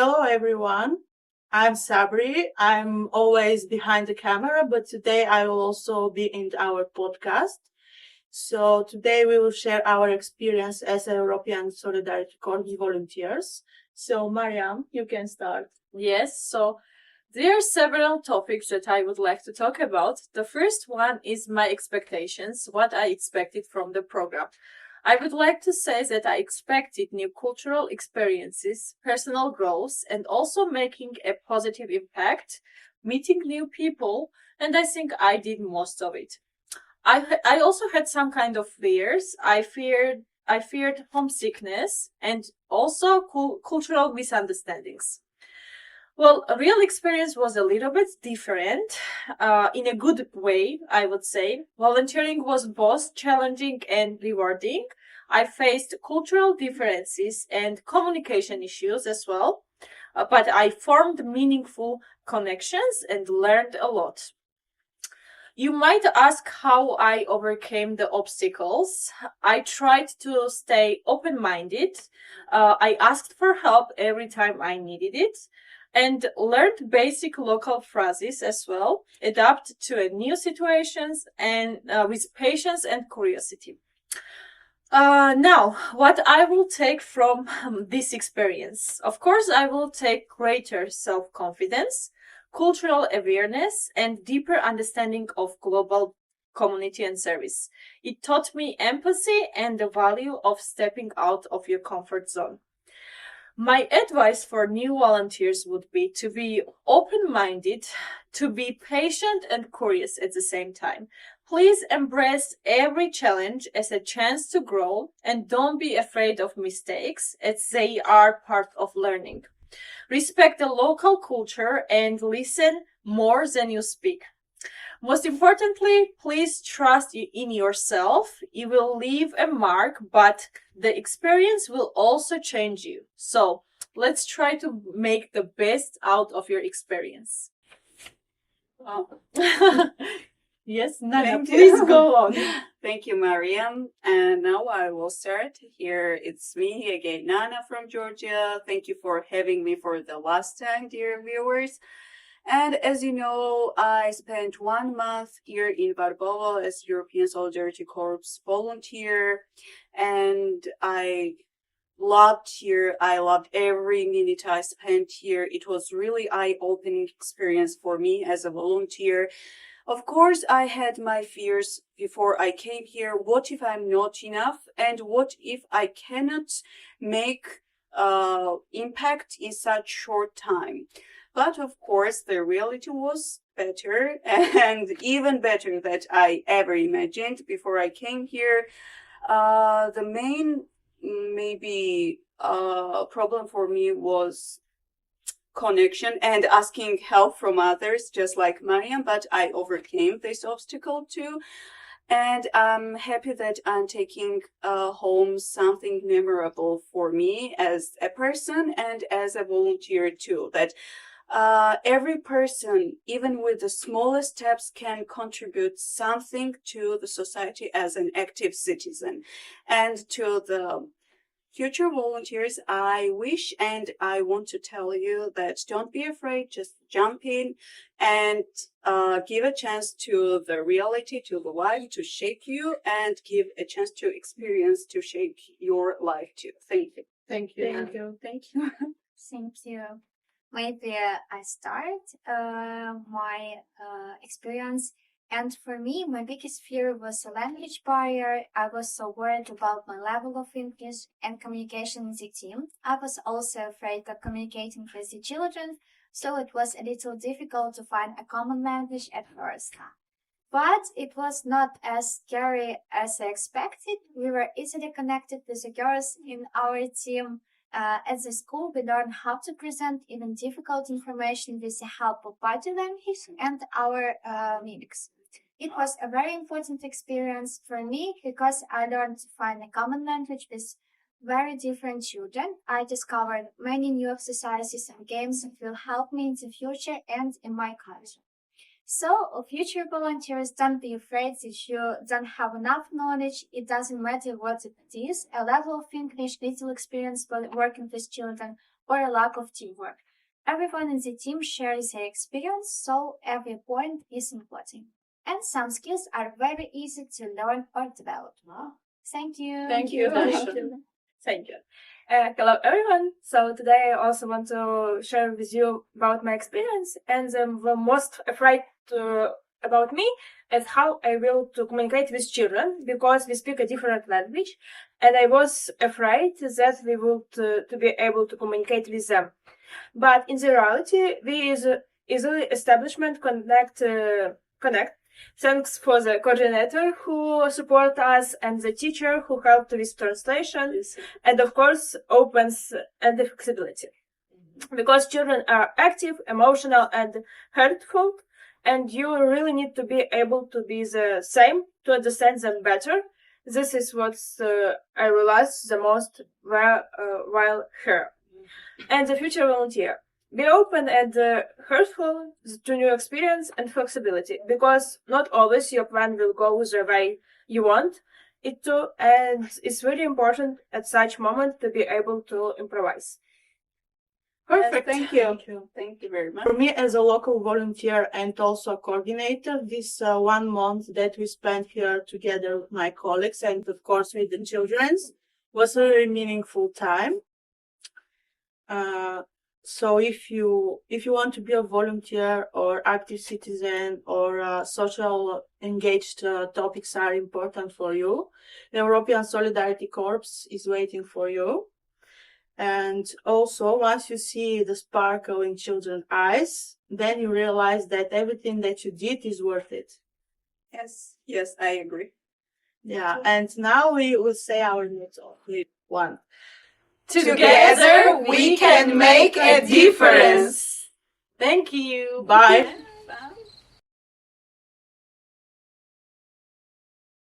Hello, everyone. I'm Sabri. I'm always behind the camera, but today I will also be in our podcast. So today we will share our experience as European Solidarity Corps volunteers. So Mariam, you can start. Yes, so there are several topics that I would like to talk about. The first one is my expectations, what I expected from the program. I would like to say that I expected new cultural experiences, personal growth, and also making a positive impact, meeting new people, and I think I did most of it. I also had some kind of fears. I feared homesickness and also cultural misunderstandings. Well, a real experience was a little bit different, in a good way, I would say. Volunteering was both challenging and rewarding. I faced cultural differences and communication issues as well, but I formed meaningful connections and learned a lot. You might ask how I overcame the obstacles. I tried to stay open minded. I asked for help every time I needed it and learned basic local phrases as well, adapt to new situations and with patience and curiosity. Now, what I will take from this experience? Of course, I will take greater self confidence, cultural awareness, and deeper understanding of global community and service. It taught me empathy and the value of stepping out of your comfort zone. My advice for new volunteers would be to be open minded, to be patient and curious at the same time. Please embrace every challenge as a chance to grow and don't be afraid of mistakes as they are part of learning. Respect the local culture and listen more than you speak. Most importantly, please trust in yourself. You will leave a mark, but the experience will also change you. So let's try to make the best out of your experience. Wow. Yes, Nana, Thank you. please go on. Thank you, Mariam. And now I will start. Here it's me again, Nana from Georgia. Thank you for having me for the last time, dear viewers. And as you know, I spent 1 month here in Varbovo as European Solidarity Corps volunteer, and I loved here. I loved every minute I spent here. It was really eye-opening experience for me as a volunteer. Of course, I had my fears before I came here. What if I'm not enough? And what if I cannot make impact in such short time? But of course, the reality was better and even better than I ever imagined before I came here. The main maybe problem for me was connection and asking help from others, just like Mariam, but I overcame this obstacle too. And I'm happy that I'm taking home something memorable for me as a person and as a volunteer too. That every person, even with the smallest steps, can contribute something to the society as an active citizen. And to the future volunteers, I wish and I want to tell you that don't be afraid, just jump in and give a chance to the reality, to the life to shake you, and give a chance to experience to shake your life too. Thank you. Thank you. Thank you. Thank you. Thank you. Maybe I start my experience. And for me, my biggest fear was a language barrier. I was so worried about my level of English and communication in the team. I was also afraid of communicating with the children, so it was a little difficult to find a common language at first. But it was not as scary as I expected. We were easily connected with the girls in our team. At the school, we learned how to present even difficult information with the help of body language and our mimics. It was a very important experience for me because I learned to find a common language with very different children. I discovered many new exercises and games that will help me in the future and in my culture. So, future volunteers, don't be afraid that you don't have enough knowledge. It doesn't matter what it is, a level of English, little experience working with children, or a lack of teamwork. Everyone in the team shares their experience, so every point is important. And some skills are very easy to learn or develop. Thank you. Thank you. Thank Thank you. Hello everyone. So today I also want to share with you about my experience, and the most afraid about me is how I will to communicate with children, because we speak a different language, and I was afraid that we would to be able to communicate with them. But in the reality, we easily establishment connect. Thanks for the coordinator who support us and the teacher who helped with translation, and of course opens and the flexibility. Because children are active, emotional, and hurtful, and you really need to be able to be the same to understand them better. This is what I realized the most while here. And the future volunteer. Be open and heartful to new experience and flexibility, because not always your plan will go the way you want it to, and it's really important at such moment to be able to improvise. Perfect. Thank you. Thank you very much. For me, as a local volunteer and also a coordinator, this 1 month that we spent here together with my colleagues and of course with the children was a really meaningful time. So if you want to be a volunteer or active citizen or social engaged topics are important for you, the European Solidarity Corps is waiting for you. And also, once you see the sparkle in children's eyes, then you realize that everything that you did is worth it. Yes, I agree. Yeah, and now we will say our notes off with one. Together we can make a difference. Thank you. Bye.